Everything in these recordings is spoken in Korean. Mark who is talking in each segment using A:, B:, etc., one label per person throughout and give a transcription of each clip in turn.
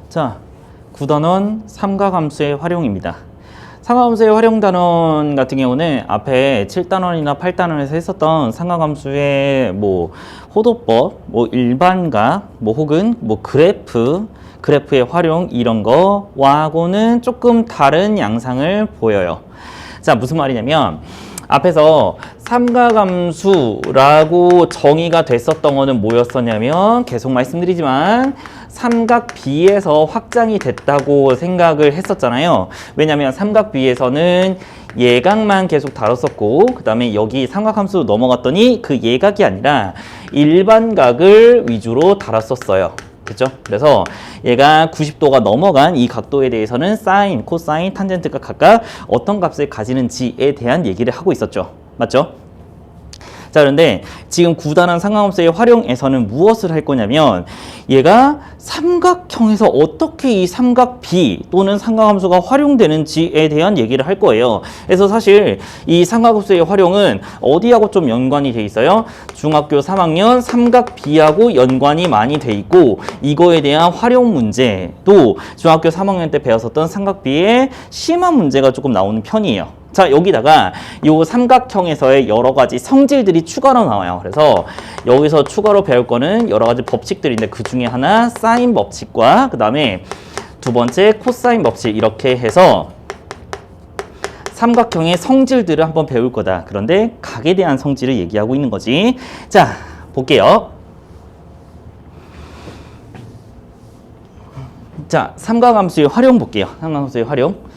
A: 자, 9단원 삼각함수의 활용입니다. 삼각함수의 활용 단원 같은 경우는 앞에 7단원이나 8단원에서 했었던 삼각함수의 호도법, 일반각, 혹은 그래프의 활용 이런 거와고는 조금 다른 양상을 보여요. 자, 무슨 말이냐면 앞에서 삼각함수라고 정의가 됐었던 거는 뭐였었냐면 계속 말씀드리지만 삼각 B에서 확장이 됐다고 생각을 했었잖아요. 왜냐면 삼각 B에서는 예각만 계속 다뤘었고 그 다음에 여기 삼각함수 넘어갔더니 그 예각이 아니라 일반각을 위주로 다뤘었어요. 그죠? 그래서 얘가 90도가 넘어간 이 각도에 대해서는 사인, 코사인, 탄젠트가 각각 어떤 값을 가지는지에 대한 얘기를 하고 있었죠. 맞죠? 자, 그런데 지금 9단원 삼각함수의 활용에서는 무엇을 할 거냐면 얘가 삼각형에서 어떻게 이 삼각 B 또는 삼각함수가 활용되는지에 대한 얘기를 할 거예요. 그래서 사실 이 삼각함수의 활용은 어디하고 좀 연관이 돼 있어요? 중학교 3학년 삼각 B하고 연관이 많이 돼 있고 이거에 대한 활용 문제도 중학교 3학년 때 배웠었던 삼각 B의 심화 문제가 조금 나오는 편이에요. 자, 여기다가 이 삼각형에서의 여러 가지 성질들이 추가로 나와요. 그래서 여기서 추가로 배울 거는 여러 가지 법칙들인데 그 중에 하나 사인 법칙과 그 다음에 두 번째 코사인 법칙 이렇게 해서 삼각형의 성질들을 한번 배울 거다. 그런데 각에 대한 성질을 얘기하고 있는 거지. 자, 볼게요. 자, 삼각함수의 활용 볼게요. 삼각함수의 활용.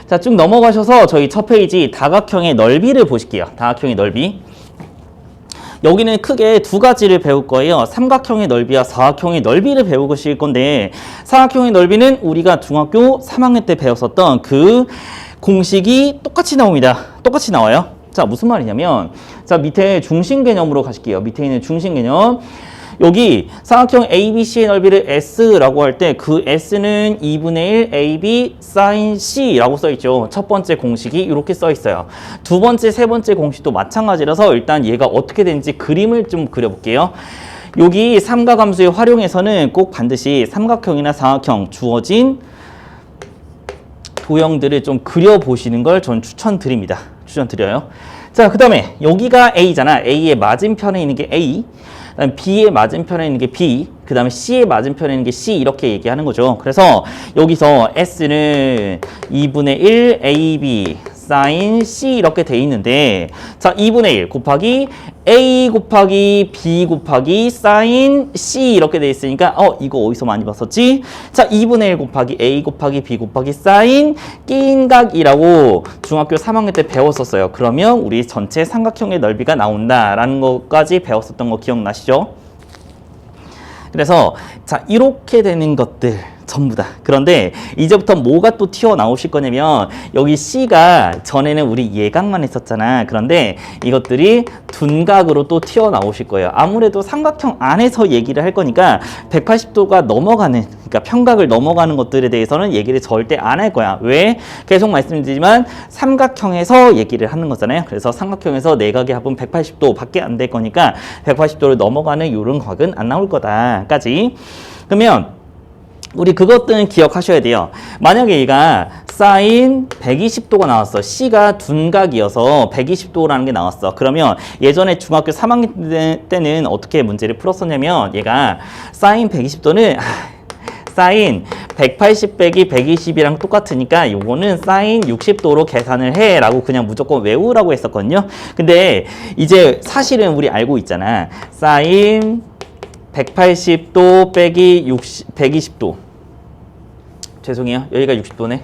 A: 자, 쭉 넘어가셔서 저희 첫 페이지 다각형의 넓이를 보실게요. 다각형의 넓이. 여기는 크게 두 가지를 배울 거예요. 삼각형의 넓이와 사각형의 넓이를 배우실 건데 사각형의 넓이는 우리가 중학교 3학년 때 배웠었던 그 공식이 똑같이 나옵니다. 똑같이 나와요. 자, 무슨 말이냐면 자, 밑에 중심 개념으로 가실게요. 밑에 있는 중심 개념. 여기 삼각형 ABC의 넓이를 S라고 할 때 그 S는 2분의 1 AB sin C라고 써있죠. 첫 번째 공식이 이렇게 써있어요. 두 번째, 세 번째 공식도 마찬가지라서 일단 얘가 어떻게 되는지 그림을 좀 그려볼게요. 여기 삼각함수의 활용에서는 꼭 반드시 삼각형이나 사각형 주어진 도형들을 좀 그려보시는 걸 전 추천드립니다. 추천드려요. 자, 그 다음에 여기가 A잖아. A의 맞은편에 있는 게 A. 그다음에 B의 맞은편에 있는 게 B, 그 다음에 C의 맞은편에 있는 게 C 이렇게 얘기하는 거죠. 그래서 여기서 S는 2분의 1 AB sin C 이렇게 돼 있는데 자, 2분의 1 곱하기 A 곱하기 B 곱하기 sin C 이렇게 돼 있으니까 이거 어디서 많이 봤었지? 자, 2분의 1 곱하기 A 곱하기 B 곱하기 sin 끼인각이라고 중학교 3학년 때 배웠었어요. 그러면 우리 전체 삼각형의 넓이가 나온다라는 것까지 배웠었던 거 기억나시죠? 그래서 자, 이렇게 되는 것들 전부 다. 그런데 이제부터 뭐가 또 튀어나오실 거냐면 여기 C가 전에는 우리 예각만 했었잖아. 그런데 이것들이 둔각으로 또 튀어나오실 거예요. 아무래도 삼각형 안에서 얘기를 할 거니까 180도가 넘어가는, 그러니까 편각을 넘어가는 것들에 대해서는 얘기를 절대 안 할 거야. 왜? 계속 말씀드리지만 삼각형에서 얘기를 하는 거잖아요. 그래서 삼각형에서 내각의 합은 180도 밖에 안 될 거니까 180도를 넘어가는 이런 각은 안 나올 거다까지. 그러면 우리 그것들은 기억하셔야 돼요. 만약에 얘가 사인 120도가 나왔어. C가 둔각이어서 120도라는 게 나왔어. 그러면 예전에 중학교 3학년 때는 어떻게 문제를 풀었었냐면 얘가 사인 120도는 사인 180 빼기 120이랑 똑같으니까 요거는 사인 60도로 계산을 해 라고 그냥 무조건 외우라고 했었거든요. 근데 이제 사실은 우리 알고 있잖아. 사인 180도 빼기 120도. 죄송해요. 여기가 60도네.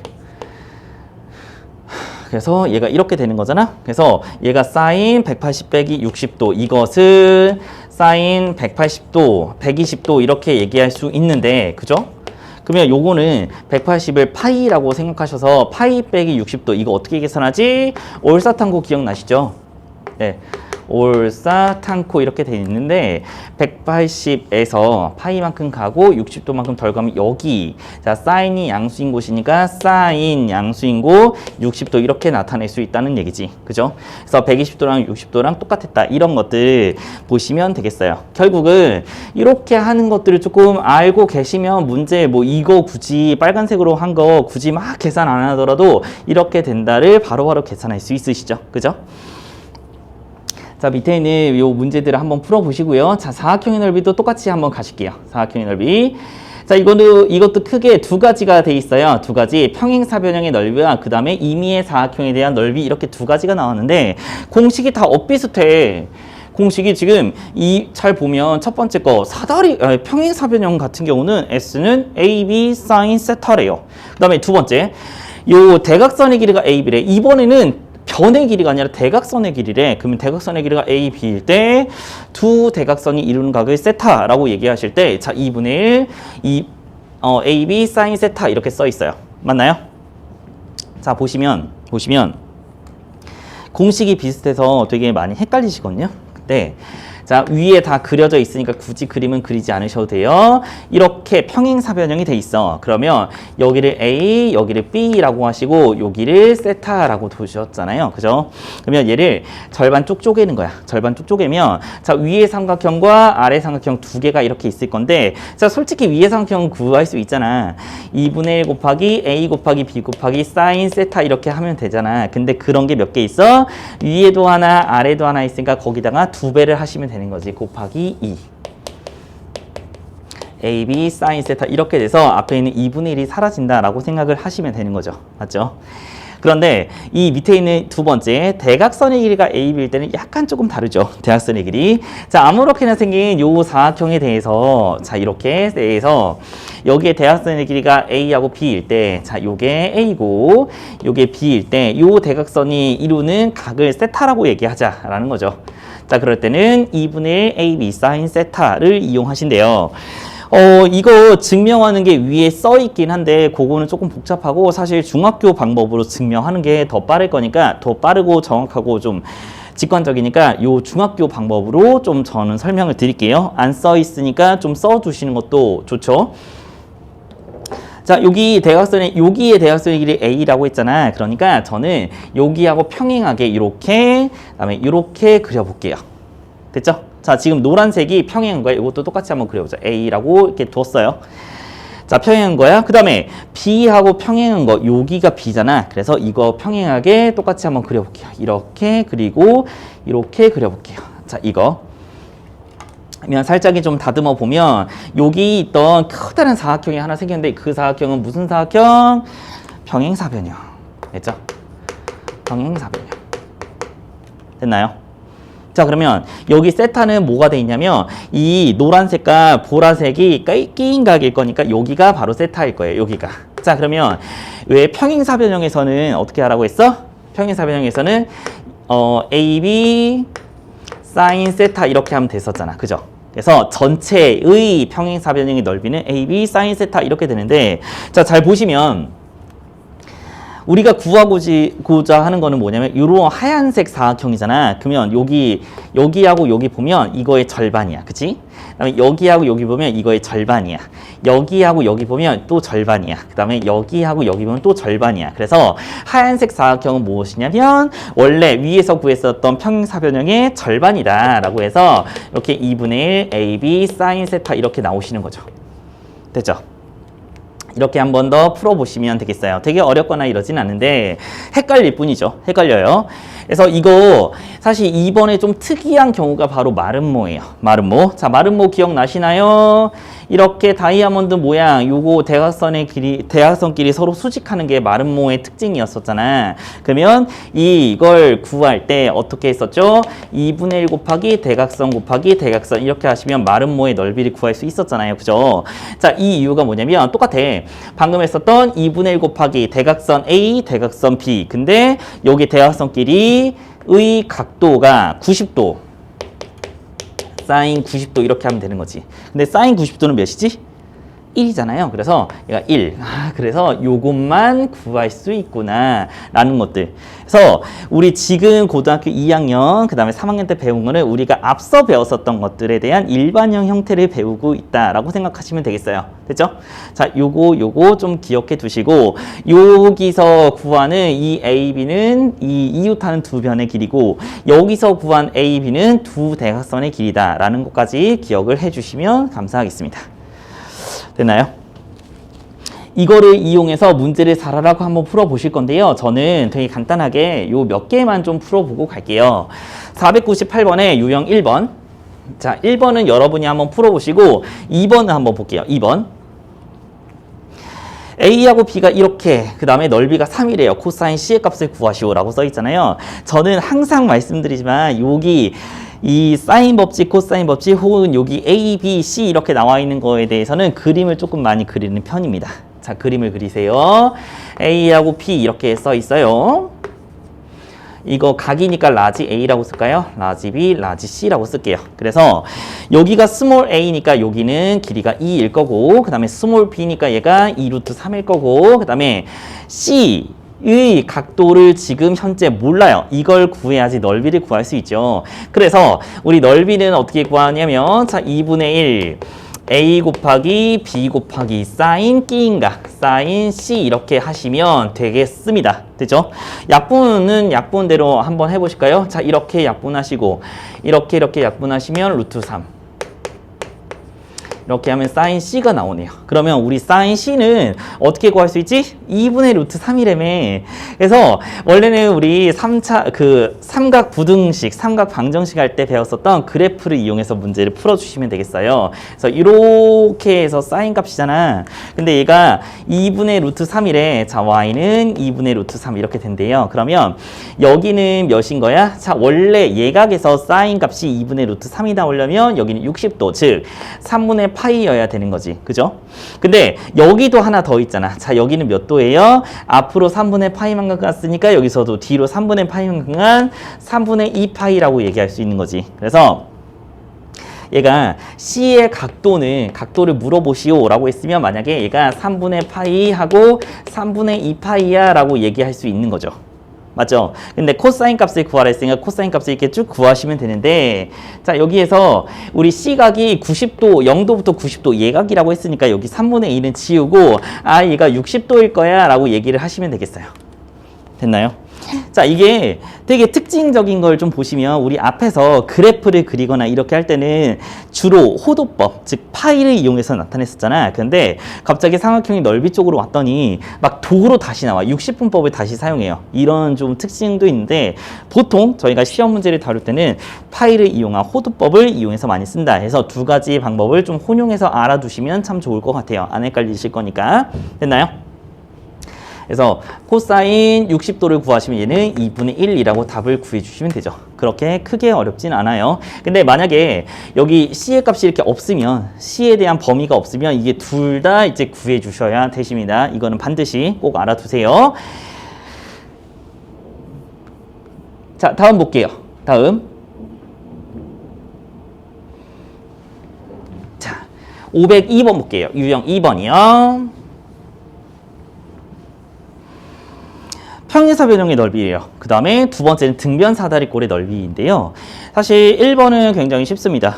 A: 그래서 얘가 이렇게 되는 거잖아. 그래서 얘가 사인 180 빼기 60도. 이것을 사인 180도, 120도 이렇게 얘기할 수 있는데, 그죠? 그러면 요거는 180을 파이라고 생각하셔서 파이 빼기 60도. 이거 어떻게 계산하지? 올사탕고 기억나시죠? 네. 올사탕코 이렇게 돼 있는데 180에서 파이만큼 가고 60도만큼 덜 가면 여기 자 사인이 양수인 곳이니까 사인 양수인 곳 60도 이렇게 나타낼 수 있다는 얘기지. 그죠? 그래서 120도랑 60도랑 똑같았다. 이런 것들 보시면 되겠어요. 결국은 이렇게 하는 것들을 조금 알고 계시면 문제 뭐 이거 굳이 빨간색으로 한 거 굳이 막 계산 안 하더라도 이렇게 된다를 바로바로 계산할 수 있으시죠. 그죠? 자, 밑에 있는 요 문제들을 한번 풀어보시고요. 자, 사각형의 넓이도 똑같이 한번 가실게요. 사각형의 넓이. 자, 이것도 크게 두 가지가 돼 있어요. 두 가지. 평행사변형의 넓이와 그 다음에 임의의 사각형에 대한 넓이 이렇게 두 가지가 나왔는데 공식이 다 엇비슷해. 공식이 지금 잘 보면 첫 번째 거 평행사변형 같은 경우는 S는 AB sin 세타래요. 그 다음에 두 번째 요 대각선의 길이가 AB래. 이번에는 변의 길이가 아니라 대각선의 길이래. 그러면 대각선의 길이가 A, B일 때 두 대각선이 이루는 각을 세타라고 얘기하실 때 자 2분의 1 AB sin 세타 이렇게 써 있어요. 맞나요? 자 보시면 공식이 비슷해서 되게 많이 헷갈리시거든요. 근데 자 위에 다 그려져 있으니까 굳이 그림은 그리지 않으셔도 돼요. 이렇게 평행사변형이 돼 있어. 그러면 여기를 A, 여기를 B라고 하시고 여기를 세타라고 두셨잖아요. 그죠? 그러면 얘를 절반 쭉 쪼개는 거야. 절반 쭉 쪼개면 자 위에 삼각형과 아래 삼각형 두 개가 이렇게 있을 건데 자 솔직히 위에 삼각형 구할 수 있잖아. 2분의 1 곱하기 A 곱하기 B 곱하기 사인 세타 이렇게 하면 되잖아. 근데 그런 게 몇 개 있어? 위에도 하나 아래도 하나 있으니까 거기다가 두 배를 하시면 되는 거지. 곱하기 2 AB sin 세타 이렇게 돼서 앞에 있는 2분의 1이 사라진다라고 생각을 하시면 되는 거죠. 맞죠? 그런데 이 밑에 있는 두 번째 대각선의 길이가 AB일 때는 약간 조금 다르죠. 대각선의 길이. 자 아무렇게나 생긴 요 사각형에 대해서 자 이렇게 대해서 여기에 대각선의 길이가 A하고 B일 때 자 요게 A고 요게 B일 때 요 대각선이 이루는 각을 세타라고 얘기하자라는 거죠. 자 그럴 때는 2분의 1 AB sin 세타를 이용하신대요. 이거 증명하는 게 위에 써 있긴 한데 그거는 조금 복잡하고 사실 중학교 방법으로 증명하는 게 더 빠를 거니까 더 빠르고 정확하고 좀 직관적이니까 요 중학교 방법으로 좀 저는 설명을 드릴게요. 안 써 있으니까 좀 써 두시는 것도 좋죠. 자, 여기에 대각선의 길이 A라고 했잖아. 그러니까 저는 여기하고 평행하게 이렇게 그다음에 이렇게 그려볼게요. 됐죠? 자, 지금 노란색이 평행한 거야. 이것도 똑같이 한번 그려보자. A라고 이렇게 뒀어요. 자, 평행한 거야. 그 다음에 B하고 평행한 거, 여기가 B잖아. 그래서 이거 평행하게 똑같이 한번 그려볼게요. 이렇게 그리고 이렇게 그려볼게요. 자, 이거. 그러면 살짝이 좀 다듬어 보면 여기 있던 커다란 사각형이 하나 생겼는데 그 사각형은 무슨 사각형? 평행사변형. 됐죠? 평행사변형. 됐나요? 자 그러면 여기 세타는 뭐가 돼 있냐면 이 노란색과 보라색이 끼인 각일 거니까 여기가 바로 세타일 거예요. 여기가. 자 그러면 왜 평행사변형에서는 어떻게 하라고 했어? 평행사변형에서는 AB sin 세타 이렇게 하면 됐었잖아. 그죠? 그래서 전체의 평행사변형의 넓이는 AB sin 세타 이렇게 되는데 자 잘 보시면 우리가 구하고자 하는 거는 뭐냐면 이런 하얀색 사각형이잖아. 그러면 여기하고 여기 보면 이거의 절반이야. 그치? 그다음에 여기하고 여기 보면 이거의 절반이야. 여기하고 여기 보면 또 절반이야. 그다음에 여기하고 여기 보면 또 절반이야. 그래서 하얀색 사각형은 무엇이냐면 원래 위에서 구했었던 평행사변형의 절반이다라고 해서 이렇게 2분의 1 AB sin 세타 이렇게 나오시는 거죠. 됐죠? 이렇게 한 번 더 풀어보시면 되겠어요. 되게 어렵거나 이러진 않는데 헷갈릴 뿐이죠. 헷갈려요. 그래서 이거 사실 이번에 좀 특이한 경우가 바로 마름모예요. 마름모. 자, 마름모 기억나시나요? 이렇게 다이아몬드 모양 요거 대각선끼리 서로 수직하는 게 마름모의 특징이었었잖아. 그러면 이걸 구할 때 어떻게 했었죠? 2분의 1 곱하기 대각선 곱하기 대각선 이렇게 하시면 마름모의 넓이를 구할 수 있었잖아요. 그죠? 자, 이 이유가 뭐냐면 똑같아. 방금 했었던 2분의 1 곱하기 대각선 A, 대각선 B. 근데 여기 대각선끼리의 각도가 90도. 사인 90도 이렇게 하면 되는 거지. 근데 사인 90도는 몇이지? 1이잖아요. 그래서 얘가 1. 그래서 요것만 구할 수 있구나 라는 것들. 그래서 우리 지금 고등학교 2학년 그 다음에 3학년 때 배운 거는 우리가 앞서 배웠었던 것들에 대한 일반형 형태를 배우고 있다라고 생각하시면 되겠어요. 됐죠? 자, 요거 좀 기억해 두시고 여기서 구하는 이 AB는 이 이웃하는 두 변의 길이고 여기서 구한 AB는 두 대각선의 길이다 라는 것까지 기억을 해 주시면 감사하겠습니다. 됐나요? 이거를 이용해서 문제를 잘하라고 한번 풀어보실 건데요. 저는 되게 간단하게 요 몇 개만 좀 풀어보고 갈게요. 498번에 유형 1번. 자, 1번은 여러분이 한번 풀어보시고 2번은 한번 볼게요. 2번. A하고 B가 이렇게 그 다음에 넓이가 3이래요. 코사인 C의 값을 구하시오 라고 써 있잖아요. 저는 항상 말씀드리지만 여기 이 사인 법칙, 코사인 법칙 혹은 여기 A, B, C 이렇게 나와 있는 거에 대해서는 그림을 조금 많이 그리는 편입니다. 자, 그림을 그리세요. A하고 B 이렇게 써 있어요. 이거 각이니까 라지 A라고 쓸까요? 라지 B, 라지 C라고 쓸게요. 그래서 여기가 스몰 A니까 여기는 길이가 2일 거고 그 다음에 스몰 B니까 얘가 2 루트 3일 거고 그 다음에 C 의 각도를 지금 현재 몰라요. 이걸 구해야지 넓이를 구할 수 있죠. 그래서 우리 넓이는 어떻게 구하냐면 자 2분의 1 A 곱하기 B 곱하기 사인 B인각 사인 C 이렇게 하시면 되겠습니다. 됐죠? 약분은 약분대로 한번 해보실까요? 자 이렇게 약분하시고 이렇게 약분하시면 루트 3 이렇게 하면 사인 C가 나오네요. 그러면 우리 사인 C는 어떻게 구할 수 있지? 2분의 루트 3이라며. 그래서 원래는 우리 3차 그 삼각 부등식, 삼각 방정식 할 때 배웠었던 그래프를 이용해서 문제를 풀어주시면 되겠어요. 그래서 이렇게 해서 사인 값이잖아. 근데 얘가 2분의 루트 3이래. 자, y는 2분의 루트 3 이렇게 된대요. 그러면 여기는 몇인 거야? 자, 원래 예각에서 사인 값이 2분의 루트 3이 나오려면 여기는 60도, 즉 3분의 파이여야 되는 거지. 그죠? 근데 여기도 하나 더 있잖아. 자, 여기는 몇 도예요? 앞으로 3분의 파이만큼 갔으니까 여기서도 뒤로 3분의 파이만큼 간 3분의 2파이라고 얘기할 수 있는 거지. 그래서 얘가 C의 각도를 물어보시오 라고 했으면 만약에 얘가 3분의 파이 하고 3분의 2파이야 라고 얘기할 수 있는 거죠. 맞죠? 근데 코사인 값을 구하라 했으니까 코사인 값을 이렇게 쭉 구하시면 되는데 자 여기에서 우리 C각이 90도 0도부터 90도 예각이라고 했으니까 여기 3분의 2는 지우고 아 얘가 60도일 거야 라고 얘기를 하시면 되겠어요. 됐나요? 자 이게 되게 특징적인 걸 좀 보시면 우리 앞에서 그래프를 그리거나 이렇게 할 때는 주로 호도법 즉 파이를 이용해서 나타냈었잖아. 근데 갑자기 삼각형이 넓이 쪽으로 왔더니 막 도로 다시 나와 60분법을 다시 사용해요. 이런 좀 특징도 있는데 보통 저희가 시험 문제를 다룰 때는 파이를 이용한 호도법을 이용해서 많이 쓴다 해서 두 가지 방법을 좀 혼용해서 알아두시면 참 좋을 것 같아요. 안 헷갈리실 거니까. 됐나요? 그래서 코사인 60도를 구하시면 얘는 2분의 1이라고 답을 구해주시면 되죠. 그렇게 크게 어렵진 않아요. 근데 만약에 여기 C의 값이 이렇게 없으면 C에 대한 범위가 없으면 이게 둘 다 이제 구해주셔야 되십니다. 이거는 반드시 꼭 알아두세요. 자, 다음 볼게요. 다음. 자, 502번 볼게요. 유형 2번이요. 평행사변형의 넓이예요. 그 다음에 두 번째는 등변 사다리꼴의 넓이인데요. 사실 1번은 굉장히 쉽습니다.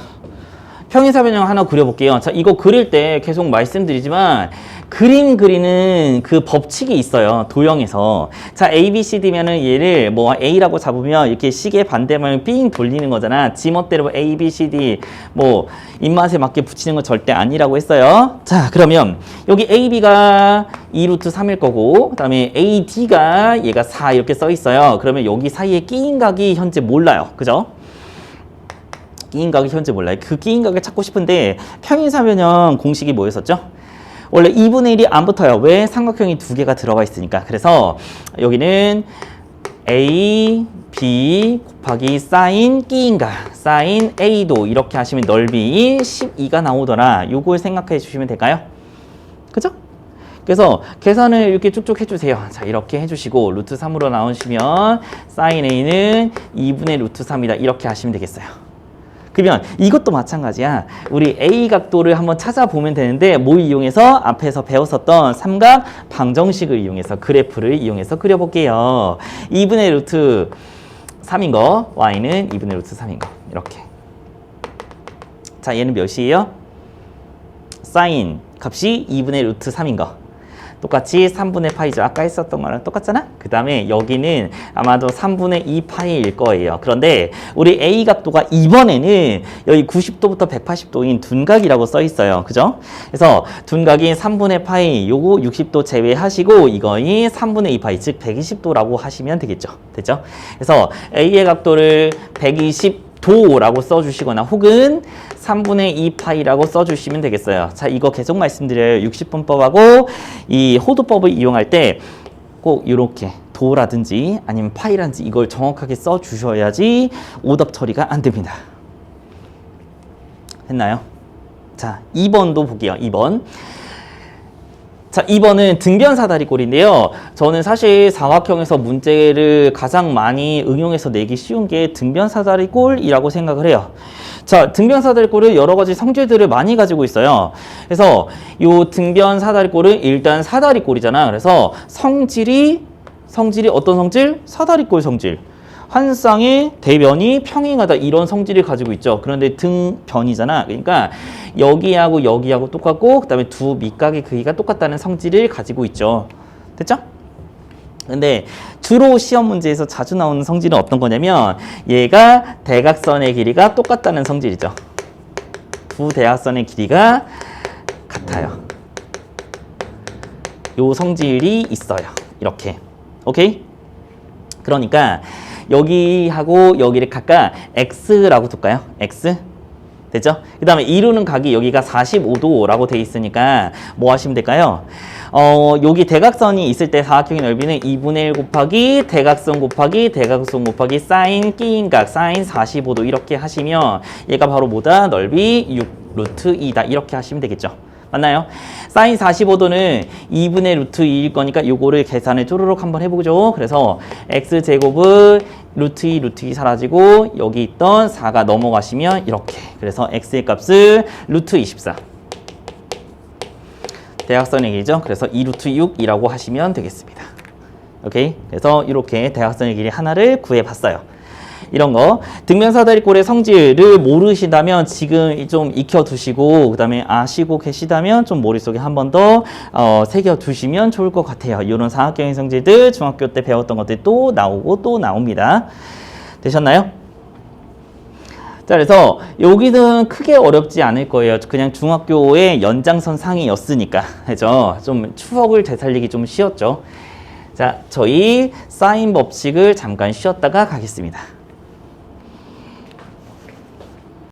A: 평행사변형 하나 그려볼게요. 자, 이거 그릴 때 계속 말씀드리지만 그림 그리는 그 법칙이 있어요. 도형에서. 자, A, B, C, D면은 얘를 뭐 A라고 잡으면 이렇게 시계 반대면 삥 돌리는 거잖아. 지멋대로 A, B, C, D 뭐 입맛에 맞게 붙이는 건 절대 아니라고 했어요. 자, 그러면 여기 A, B가 2 루트 3일 거고 그 다음에 A, D가 얘가 4 이렇게 써 있어요. 그러면 여기 사이에 끼인 각이 현재 몰라요. 그죠? 끼인 각이 현재 몰라요. 그 끼인 각을 찾고 싶은데 평행사변형 공식이 뭐였었죠? 원래 2분의 1이 안 붙어요. 왜? 삼각형이 두 개가 들어가 있으니까. 그래서 여기는 A, B 곱하기 사인 끼인각, 사인 A도 이렇게 하시면 넓이 12가 나오더라. 요걸 생각해 주시면 될까요? 그죠? 그래서 계산을 이렇게 쭉쭉 해주세요. 자, 이렇게 해주시고 루트 3으로 나오시면 사인 A는 2분의 루트 3이다. 이렇게 하시면 되겠어요. 그러면 이것도 마찬가지야. 우리 A 각도를 한번 찾아보면 되는데 뭐 이용해서 앞에서 배웠었던 삼각 방정식을 이용해서 그래프를 이용해서 그려볼게요. 2분의 루트 3인 거, y는 2분의 루트 3인 거. 이렇게. 자, 얘는 몇이에요? 사인 값이 2분의 루트 3인 거. 똑같이 3분의 파이죠. 아까 했었던 거랑 똑같잖아? 그 다음에 여기는 아마도 3분의 2 파이일 거예요. 그런데 우리 A 각도가 이번에는 여기 90도부터 180도인 둔각이라고 써 있어요. 그죠? 그래서 둔각인 3분의 파이 요거 60도 제외하시고 이거이 3분의 2 파이 즉 120도라고 하시면 되겠죠. 됐죠? 그래서 A의 각도를 120도라고 써주시거나 혹은 3분의 2 파이라고 써주시면 되겠어요. 자, 이거 계속 말씀드려요. 60분법하고 이 호도법을 이용할 때 꼭 이렇게 도라든지 아니면 파이라든지 이걸 정확하게 써주셔야지 오답 처리가 안 됩니다. 됐나요? 자, 2번도 볼게요. 2번. 자, 2번은 등변 사다리꼴인데요. 저는 사실 사각형에서 문제를 가장 많이 응용해서 내기 쉬운 게 등변 사다리꼴이라고 생각을 해요. 자, 등변 사다리꼴은 여러 가지 성질들을 많이 가지고 있어요. 그래서 이 등변 사다리꼴은 일단 사다리꼴이잖아. 그래서 성질이 어떤 성질? 사다리꼴 성질. 한 쌍의 대변이 평행하다 이런 성질을 가지고 있죠. 그런데 등변이잖아. 그러니까 여기하고 여기하고 똑같고 그다음에 두 밑각의 크기가 똑같다는 성질을 가지고 있죠. 됐죠? 근데 주로 시험 문제에서 자주 나오는 성질은 어떤 거냐면 얘가 대각선의 길이가 똑같다는 성질이죠. 두 대각선의 길이가 같아요. 요 성질이 있어요. 이렇게. 오케이? 그러니까 여기하고 여기를 각각 x라고 둘까요? x. 됐죠? 그 다음에 이루는 각이 여기가 45도라고 돼 있으니까 뭐 하시면 될까요? 여기 대각선이 있을 때 사각형의 넓이는 2분의 1 곱하기 대각선 곱하기 사인 끼인 각 사인 45도 이렇게 하시면 얘가 바로 뭐다? 넓이 6 루트 2다 이렇게 하시면 되겠죠. 맞나요? 사인 45도는 2분의 루트 2일 거니까 요거를 계산을 쪼르륵 한번 해보죠. 그래서 x제곱은 루트 2 사라지고 여기 있던 4가 넘어가시면 이렇게. 그래서 x의 값을 루트 24. 대각선의 길이죠. 그래서 2 루트 6이라고 하시면 되겠습니다. 오케이? 그래서 이렇게 대각선의 길이 하나를 구해봤어요. 이런 거 등변 사다리꼴의 성질을 모르시다면 지금 좀 익혀두시고 그 다음에 아시고 계시다면 좀 머릿속에 한 번 더 새겨두시면 좋을 것 같아요. 이런 사각형의 성질들 중학교 때 배웠던 것들 또 나오고 또 나옵니다. 되셨나요? 자, 그래서 여기는 크게 어렵지 않을 거예요. 그냥 중학교의 연장선 상이었으니까. 그죠? 좀 추억을 되살리기 좀 쉬웠죠. 자, 저희 사인 법칙을 잠깐 쉬었다가 가겠습니다.